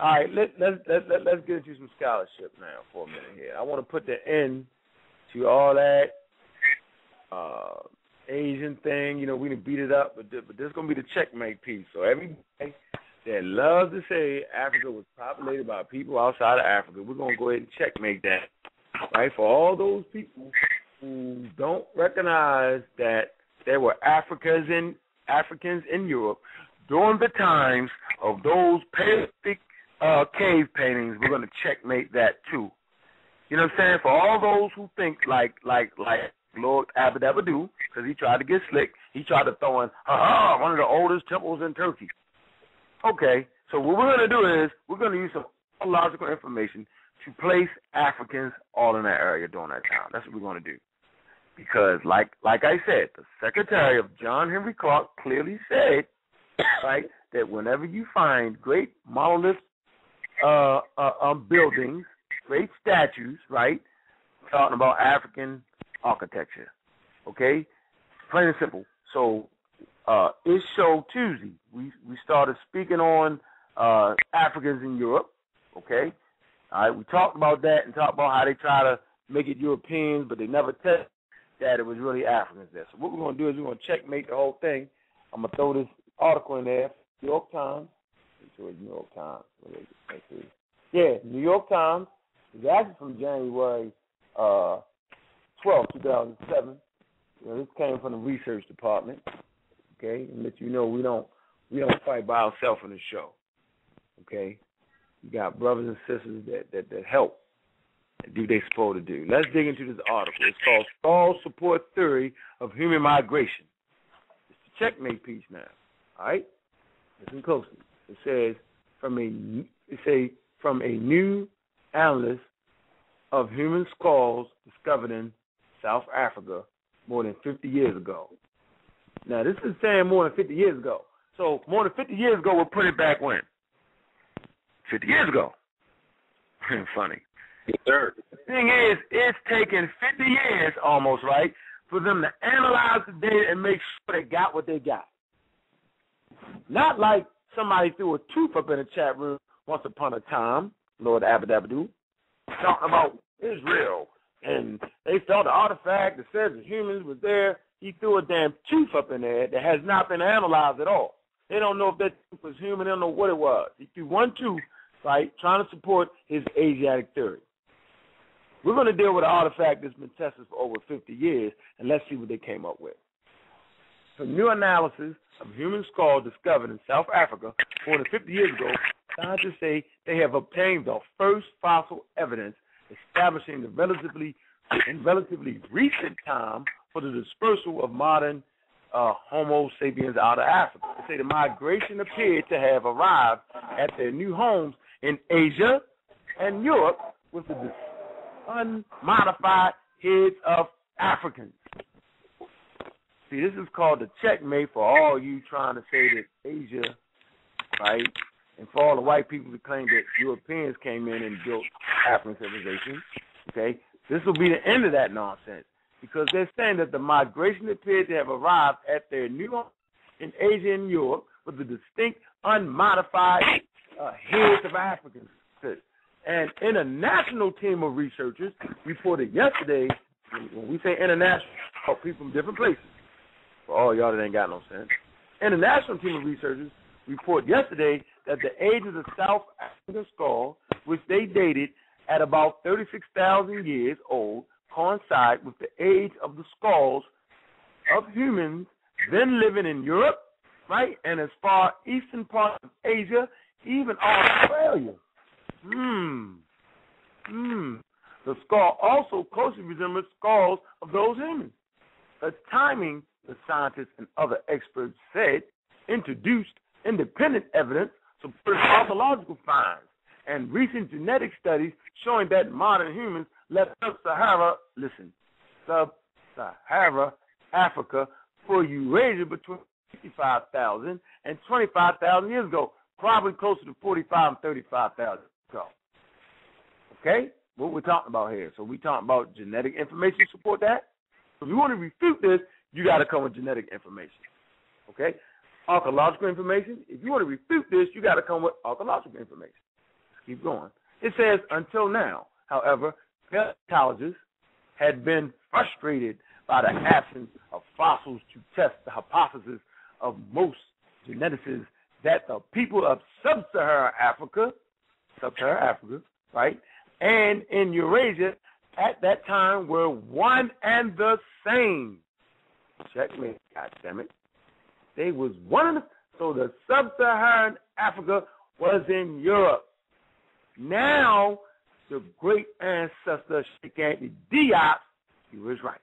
All right, let's get into some scholarship now for a minute here. I want to put the end to all that Asian thing. You know, we can beat it up, but this is going to be the checkmate piece. So everybody that loves to say Africa was populated by people outside of Africa, we're going to go ahead and checkmate that, right? For all those people who don't recognize that there were Africans in Europe during the times of those Paleolithic cave paintings, we're going to checkmate that too. You know what I'm saying? For all those who think like Lord Abadabadu, because he tried to get slick, he tried to throw in, one of the oldest temples in Turkey. Okay, so what we're going to do is we're going to use some logical information to place Africans all in that area during that time. That's what we're going to do. Because, like I said, the Secretary of John Henry Clark clearly said, right, that whenever you find great monolith buildings, great statues, right, talking about African architecture, okay, plain and simple. So, it's Show Tuesday. We started speaking on Africans in Europe, okay. All right, we talked about that and talked about how they try to make it Europeans, but they never tested that it was really Africans there. So what we're going to do is we're going to checkmate the whole thing. I'm going to throw this article in there, New York Times. New York Times. Yeah, New York Times. It's actually from January 12, 2007. You know, this came from the research department. Okay, and let you know we don't fight by ourselves in the show. Okay, we got brothers and sisters that help and do what they're supposed to do. Let's dig into this article. It's called False Support Theory of Human Migration. It's the checkmate piece now. All right, listen closely. It says from a new analysis of human skulls discovered in South Africa more than 50 years ago. Now, this is saying more than 50 years ago. So more than 50 years ago, we'll put it back when? 50 years ago. Funny. Yes, sir. The thing is, it's taken 50 years almost, right, for them to analyze the data and make sure they got what they got. Not like somebody threw a tooth up in the chat room once upon a time, Lord Abadabadu, talking about Israel. And they found an artifact that says the humans was there. He threw a damn tooth up in there that has not been analyzed at all. They don't know if that tooth was human. They don't know what it was. He threw one tooth, right, trying to support his Asiatic theory. We're going to deal with an artifact that's been tested for over 50 years, and let's see what they came up with. From new analysis of human skulls discovered in South Africa more than 50 years ago, scientists say they have obtained the first fossil evidence establishing the relatively recent time for the dispersal of modern Homo sapiens out of Africa. They say the migration appeared to have arrived at their new homes in Asia and Europe with the unmodified heads of Africans. See, this is called the checkmate for all you trying to say that Asia, right, and for all the white people who claim that Europeans came in and built African civilization, okay, this will be the end of that nonsense because they're saying that the migration appeared to have arrived at their new home in Asia and Europe with the distinct unmodified heads of Africans. An international team of researchers reported yesterday, when we say international, people from different places, for all y'all that ain't got no sense, international team of researchers report yesterday that the age of the South African skull, which they dated at about 36,000 years old, coincide with the age of the skulls of humans then living in Europe, right, and as far eastern parts of Asia, even Australia. The skull also closely resembles skulls of those humans. The timing, the scientists and other experts said, introduced independent evidence supporting archaeological finds and recent genetic studies showing that modern humans left sub-Sahara Africa for Eurasia between 55,000 and 25,000 years ago, probably closer to 45 and 35,000 ago. Okay? What we're talking about here. So we're talking about genetic information to support that. So if you want to refute this, you got to come with genetic information. Okay? Archaeological information. If you want to refute this, you got to come with archaeological information. Keep going. It says, until now, however, paleontologists had been frustrated by the absence of fossils to test the hypothesis of most geneticists that the people of sub-Saharan Africa, right, and in Eurasia at that time were one and the same. Checkmate, goddammit. They was one and the so the sub-Saharan Africa was in Europe. Now, the great ancestor Sheikh Anthony Diop, he was right.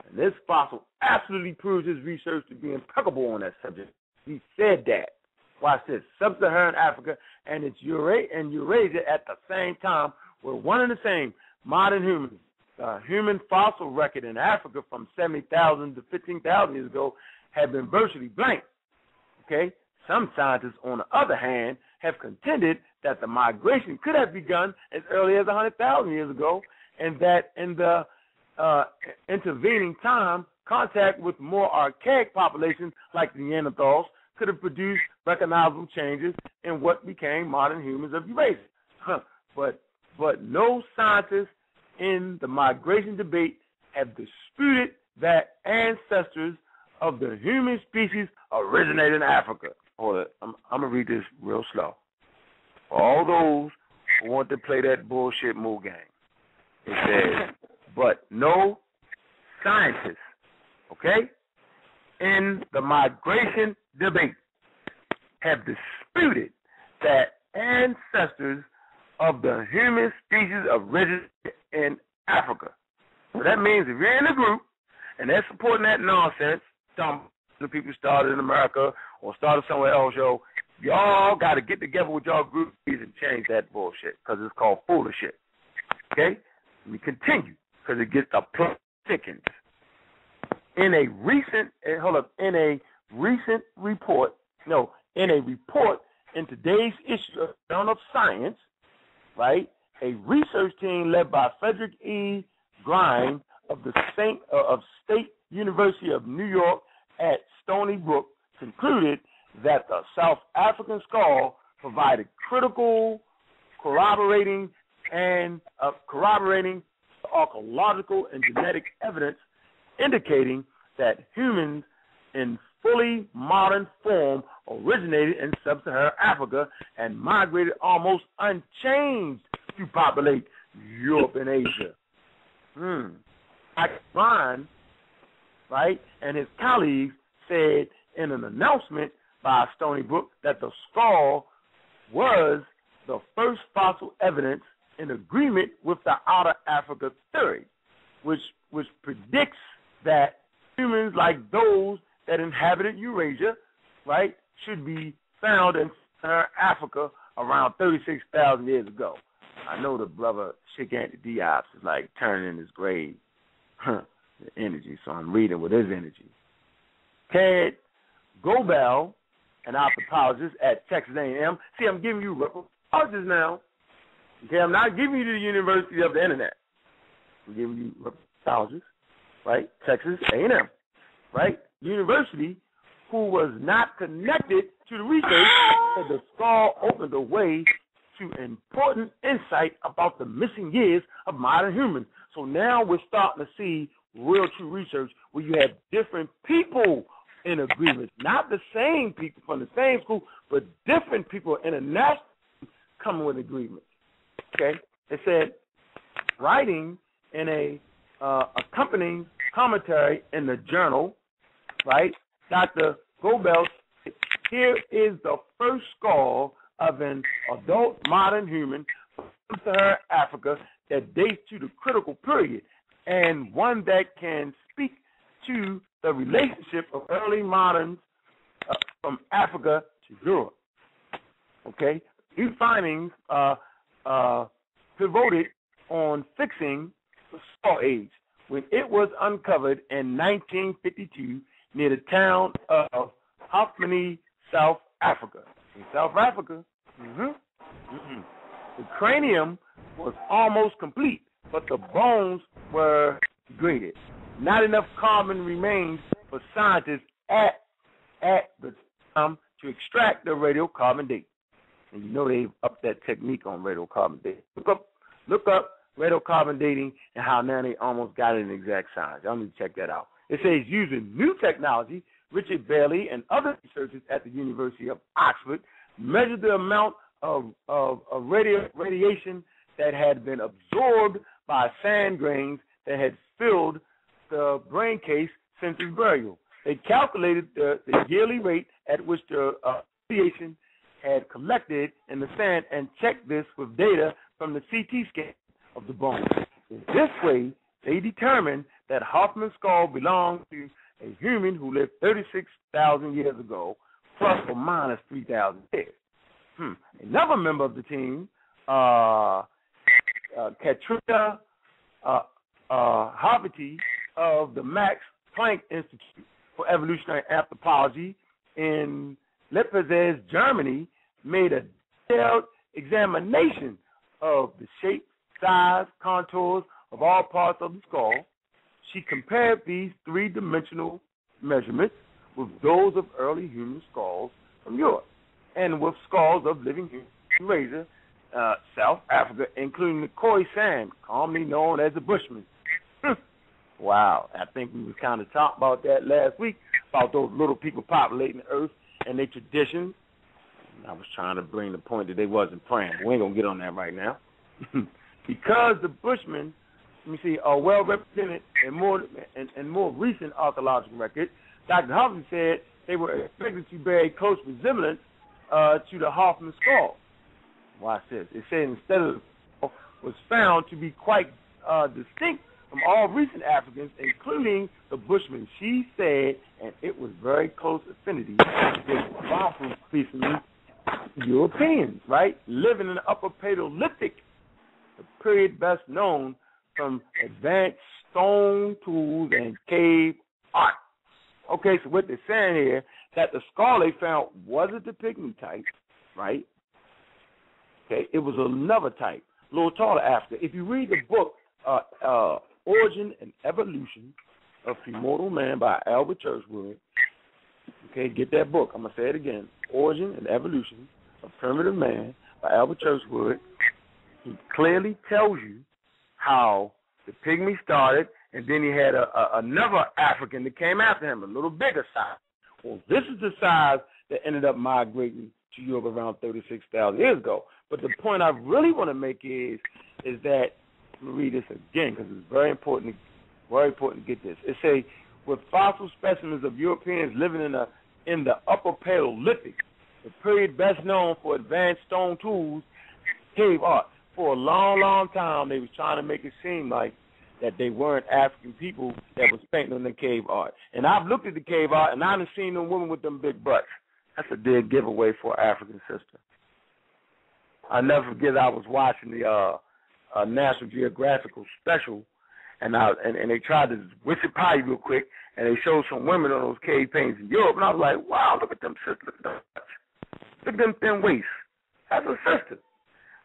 And this fossil absolutely proves his research to be impeccable on that subject. He said that. Watch this. Sub-Saharan Africa and its Eurasia at the same time were one and the same. Modern humans. The human fossil record in Africa from 70,000 to 15,000 years ago had been virtually blank. Okay? Some scientists, on the other hand, have contended that the migration could have begun as early as 100,000 years ago, and that in the intervening time, contact with more archaic populations like the Neanderthals could have produced recognizable changes in what became modern humans of Eurasia. But no scientists in the migration debate have disputed that ancestors of the human species originated in Africa. Hold it. I'm going to read this real slow. For all those who want to play that bullshit move game, it says, but no scientists, okay, in the migration debate have disputed that ancestors of the human species originated in Africa. So that means if you're in a group and they're supporting that nonsense, some the people started in America or started somewhere else, y'all got to get together with y'all groups and change that bullshit because it's called foolishness. Okay? Let me continue because it gets the plot thickens. In a recent report in today's issue of Journal of Science, right, a research team led by Frederick E. Grimes of the State University of New York at Stony Brook concluded that the South African skull provided critical corroborating archaeological and genetic evidence indicating that humans in fully modern form originated in sub-Saharan Africa and migrated almost unchanged to populate Europe and Asia. Brian, right, and his colleagues said in an announcement by Stony Brook that the skull was the first fossil evidence in agreement with the Outer Africa theory, which predicts that humans like those that inhabited Eurasia, right, should be found in Africa around 36,000 years ago. I know the brother Sheikh Anthony Diop is like turning in his grave, the energy, so I'm reading with his energy. Ted Gobel, an anthropologist at Texas A&M. See, I'm giving you reportages now. Okay, I'm not giving you the University of the Internet. I'm giving you reportages, right? Texas A&M, right? University, who was not connected to the research, said the skull opened the way to important insight about the missing years of modern humans. So now we're starting to see real true research where you have different people in agreement, not the same people from the same school, but different people in a national coming with agreement. Okay, it said, writing in a accompanying commentary in the journal, right? Dr. Gobel said, here is the first skull of an adult modern human from Sub-Saharan Africa that dates to the critical period, and one that can speak to the relationship of early moderns from Africa to Europe. Okay, these findings pivoted on fixing the skull age when it was uncovered in 1952 near the town of Hoffmani, South Africa. In South Africa, the cranium was almost complete, but the bones were degraded. Not enough carbon remains for scientists at the time to extract the radiocarbon date. and you know they've upped that technique on radiocarbon dating. Look up radiocarbon dating and how now they almost got it in exact science. Y'all need to check that out. It says using new technology, Richard Bailey and other researchers at the University of Oxford measured the amount of radiation that had been absorbed by sand grains that had filled the brain case since its burial. They calculated the yearly rate at which the radiation had collected in the sand and checked this with data from the CT scan of the bone. In this way, they determined that Hoffman's skull belonged to a human who lived 36,000 years ago, plus or minus 3,000 years. Another member of the team, Katrina Haverty of the Max Planck Institute for Evolutionary Anthropology in Leipzig, Germany, made a detailed examination of the shape, size, contours of all parts of the skull. She compared these three-dimensional measurements with those of early human skulls from Europe and with skulls of living humans in Eurasia, South Africa, including the Khoisan, commonly known as the Bushman. Wow, I think we was kind of talking about that last week, about those little people populating the earth and their traditions. I was trying to bring the point that they wasn't praying. We ain't going to get on that right now. Because the Bushmen, let me see, are well represented in more recent archaeological records, Dr. Humphrey said they were expected to bear a close resemblance to the Hoffman skull. Watch this. It said instead of was found to be quite distinct from all recent Africans, including the Bushmen. She said, and it was very close affinity with fossil specimens, Europeans, right, living in the Upper Paleolithic, the period best known from advanced stone tools and cave art. Okay, so what they're saying here, that the skull they found wasn't the pygmy type, right? Okay, it was another type, a little taller Africa. If you read the book, Origin and Evolution of Premortal Man by Albert Churchwood, okay, get that book. I'm going to say it again. Origin and Evolution of Primitive Man by Albert Churchwood. He clearly tells you how the pygmy started, and then he had another African that came after him, a little bigger size. Well, this is the size that ended up migrating to Europe around 36,000 years ago. But the point I really want to make is that, let me read this again because it's very important to get this. It says, with fossil specimens of Europeans living in the Upper Paleolithic, the period best known for advanced stone tools, cave art. For a long, long time, they was trying to make it seem like that they weren't African people that was painting on the cave art. And I've looked at the cave art, and I haven't seen them women with them big butts. That's a dead giveaway for an African sister. I'll never forget I was watching the National Geographical special, and they tried to whisk it pie real quick, and they showed some women on those cave paintings in Europe, and I was like, wow, look at them sisters. Look at them thin waists. That's a sister.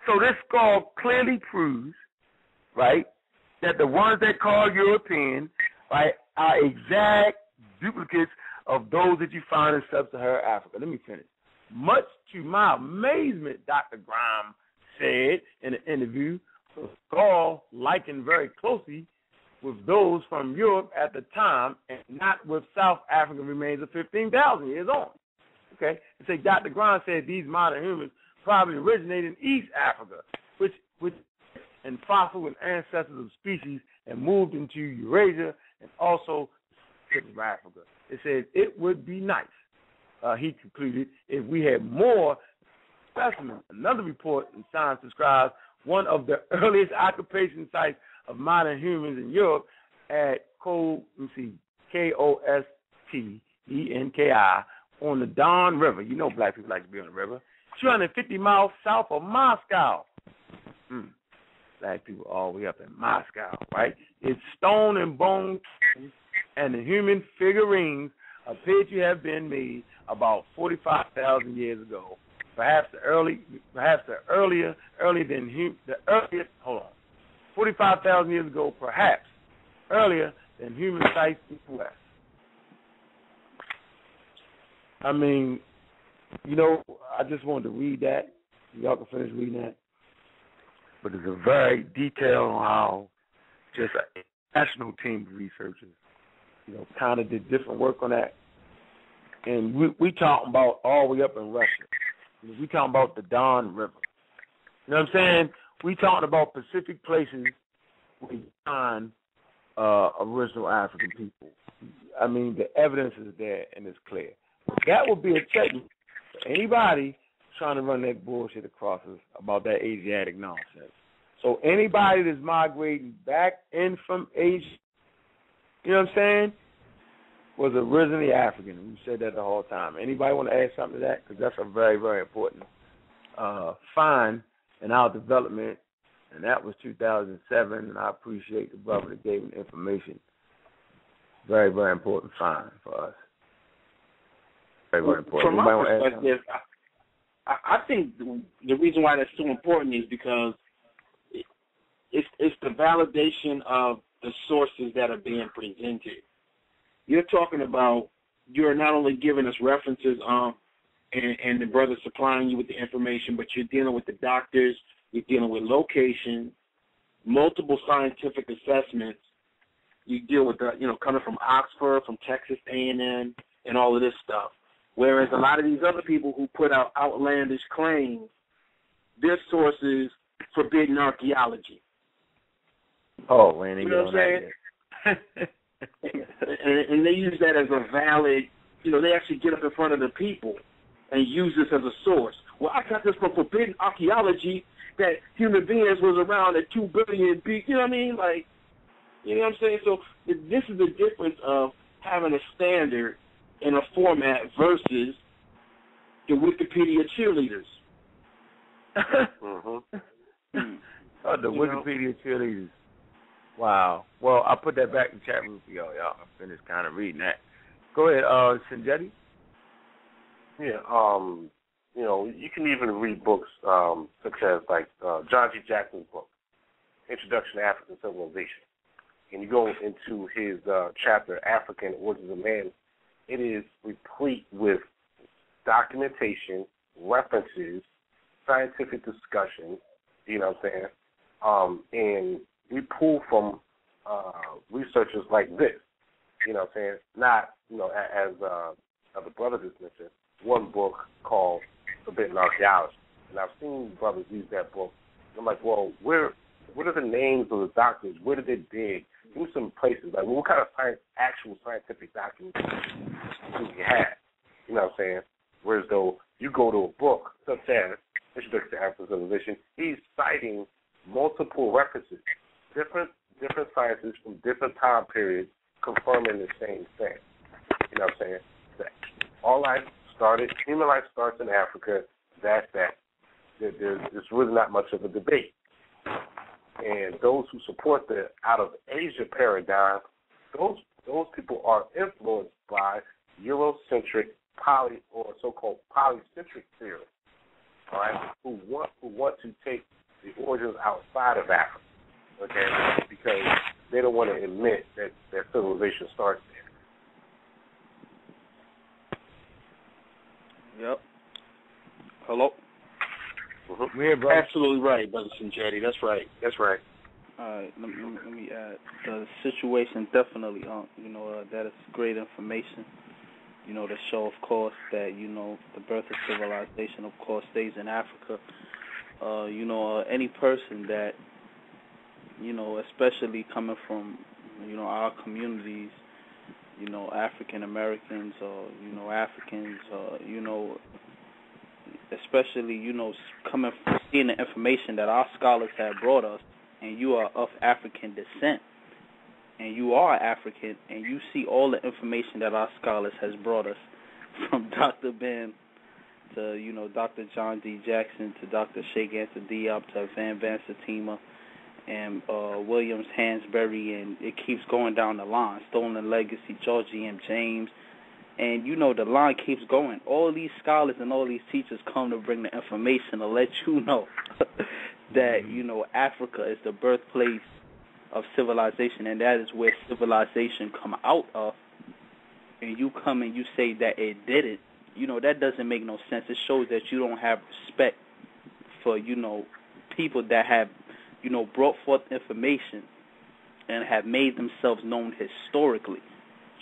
So this skull clearly proves, right, that the ones that call European, right, are exact duplicates of those that you find in sub-Saharan Africa. Let me finish. Much to my amazement, Dr. Graham said in an interview, the skull likened very closely with those from Europe at the time and not with South African remains of 15,000 years on. Okay? And so Dr. Graham said these modern humans probably originated in East Africa, which and fossil and ancestors of species and moved into Eurasia and also Africa. It said it would be nice, he concluded, if we had more specimens. Another report in Science describes one of the earliest occupation sites of modern humans in Europe at Kostinki on the Don River. You know black people like to be on the river. 250 miles south of Moscow. Black people all the way up in Moscow, right? It's stone and bone, and the human figurines appear to have been made about 45,000 years ago. Perhaps the earliest, 45,000 years ago, perhaps earlier than human sites in the West. I mean, you know, I just wanted to read that Y'all can finish reading that. But it's a very detailed on how just a national team of researchers, kind of did different work on that. And we talking about all the way up in Russia. We talking about the Don River. You know what I'm saying? We talking about Pacific places where you find original African people. I mean, the evidence is there and it's clear. That would be a check for anybody trying to run that bullshit across us about that Asiatic nonsense. So anybody that's migrating back in from Asia, you know what I'm saying, was originally African. We said that the whole time. Anybody want to add something to that? Because that's a very, very important find in our development, and that was 2007, and I appreciate the brother that gave me the information. Very, very important find for us. Very, very important. From my perspective, I think the reason why that's so important is because it's the validation of the sources that are being presented. You're talking about, you're not only giving us references and the brother supplying you with the information, but you're dealing with the doctors, you're dealing with location, multiple scientific assessments. You deal with the, coming from Oxford, from Texas A&M, and all of this stuff. Whereas a lot of these other people who put out outlandish claims, their sources forbidden archaeology. Oh, man, you know what I'm saying? and they use that as a valid, they actually get up in front of the people and use this as a source. Well, I got this from forbidden archaeology that human beings was around at 2 billion people. You know what I mean? Like, you know what I'm saying? So this is the difference of having a standard in a format versus the Wikipedia cheerleaders. Oh, the Wikipedia cheerleaders. Wow. Well, I'll put that back in the chat room for y'all. Y'all can finish kind of reading that. Go ahead, Sanjetti. Yeah, you can even read books such as like John G. Jackson's book, Introduction to African Civilization. And you go into his chapter, African Origins of Man, it is replete with documentation, references, scientific discussion, you know what I'm saying? And we pull from researchers like this, you know what I'm saying? Not, as the brother just mentioned, one book called Forbidden Archaeology. And I've seen brothers use that book. I'm like, well, what are the names of the doctors? Where did they dig? Give me some places. Like, what kind of actual scientific documents do you have? You know what I'm saying? Whereas though you go to a book such as Introduction to African Civilization, he's citing multiple references, different sciences from different time periods confirming the same thing. You know what I'm saying? That human life starts in Africa. That's that. There's really not much of a debate. And those who support the out of Asia paradigm, those people are influenced by Eurocentric so-called polycentric theory. All right, who want to take the origins outside of Africa, okay, because they don't want to admit that their civilization starts there. Yep. Hello? Mm-hmm. Absolutely right, Brother Sanjetti. That's right. All right, let me add. The situation definitely, that is great information. To show, of course, that, the birth of civilization, of course, stays in Africa. Any person that, especially coming from, our communities, African Americans or, Africans, especially, coming from seeing the information that our scholars have brought us, and you are of African descent, and you are African, and you see all the information that our scholars has brought us, from Dr. Ben to, Dr. John D. Jackson to Dr. Sheikh Anta Diop to Van Satima and Williams Hansberry, and it keeps going down the line. Stolen Legacy, George E.M. James, and, the line keeps going. All these scholars and all these teachers come to bring the information to let you know that, Africa is the birthplace of civilization, and that is where civilization come out of, and you come and you say that it didn't, that doesn't make no sense. It shows that you don't have respect for, people that have, brought forth information and have made themselves known historically.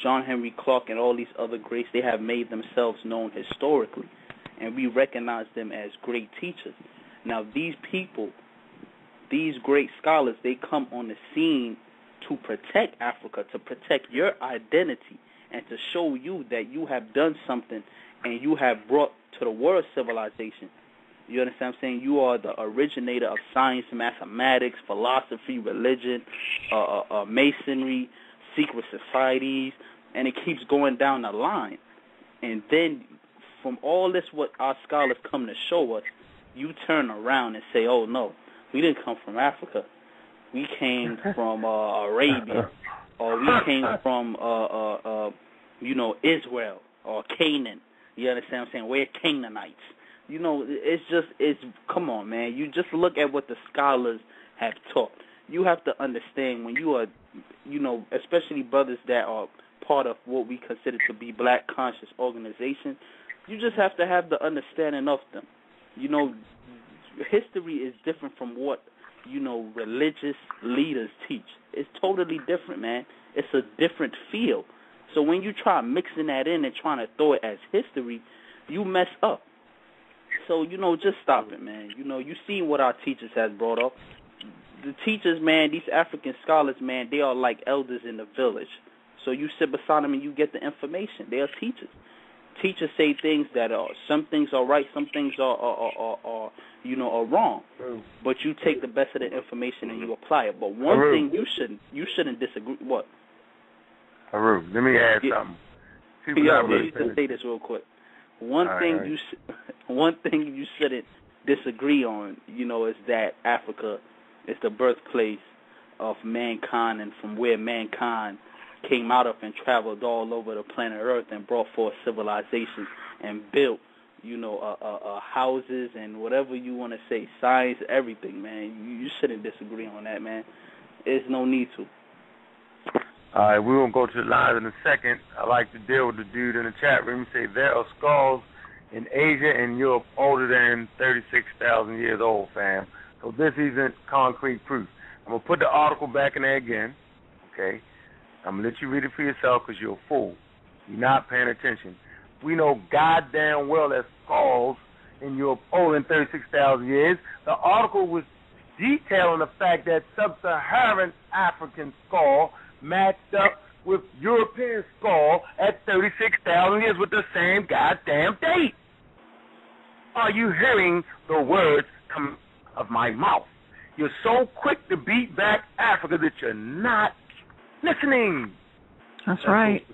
John Henry Clark and all these other greats, they have made themselves known historically, and we recognize them as great teachers. Now, these people, these great scholars, they come on the scene to protect Africa, to protect your identity, and to show you that you have done something and you have brought to the world civilization. You understand what I'm saying? You are the originator of science, mathematics, philosophy, religion, masonry, secret societies, and it keeps going down the line. And then from all this, what our scholars come to show us, you turn around and say, oh, no, we didn't come from Africa. We came from Arabia, or we came from, Israel or Canaan. You understand what I'm saying? We're Canaanites. Come on, man. You just look at what the scholars have taught. You have to understand when you are, especially brothers that are part of what we consider to be black conscious organizations, you just have to have the understanding of them. History is different from what, religious leaders teach. It's totally different, man. It's a different field. So when you try mixing that in and trying to throw it as history, you mess up. So, just stop it, man. You see what our teachers has brought up. The teachers, man, these African scholars, man, they are like elders in the village. So you sit beside them and you get the information. They are teachers. Teachers say things that are, some things are right, some things are wrong. But you take the best of the information and you apply it. But one thing you shouldn't disagree. What? Haru, let me add something. Let me just say this real quick. One thing you shouldn't disagree on, is that Africa is the birthplace of mankind, and from where mankind came out of and traveled all over the planet Earth and brought forth civilization and built, houses and whatever you want to say, science, everything, man. You shouldn't disagree on that, man. There's no need to. All right, we're going to go to the lines in a second. I like to deal with the dude in the chat room. Say there are skulls in Asia and Europe older than 36,000 years old, fam. So this isn't concrete proof. I'm going to put the article back in there again, okay? I'm going to let you read it for yourself because you're a fool. You're not paying attention. We know goddamn well that skulls in Europe older than 36,000 years. The article was detailing the fact that sub-Saharan African skull matched up with European skull at 36,000 years with the same goddamn date. Are you hearing the words come of my mouth? You're so quick to beat back Africa that you're not listening. That's right.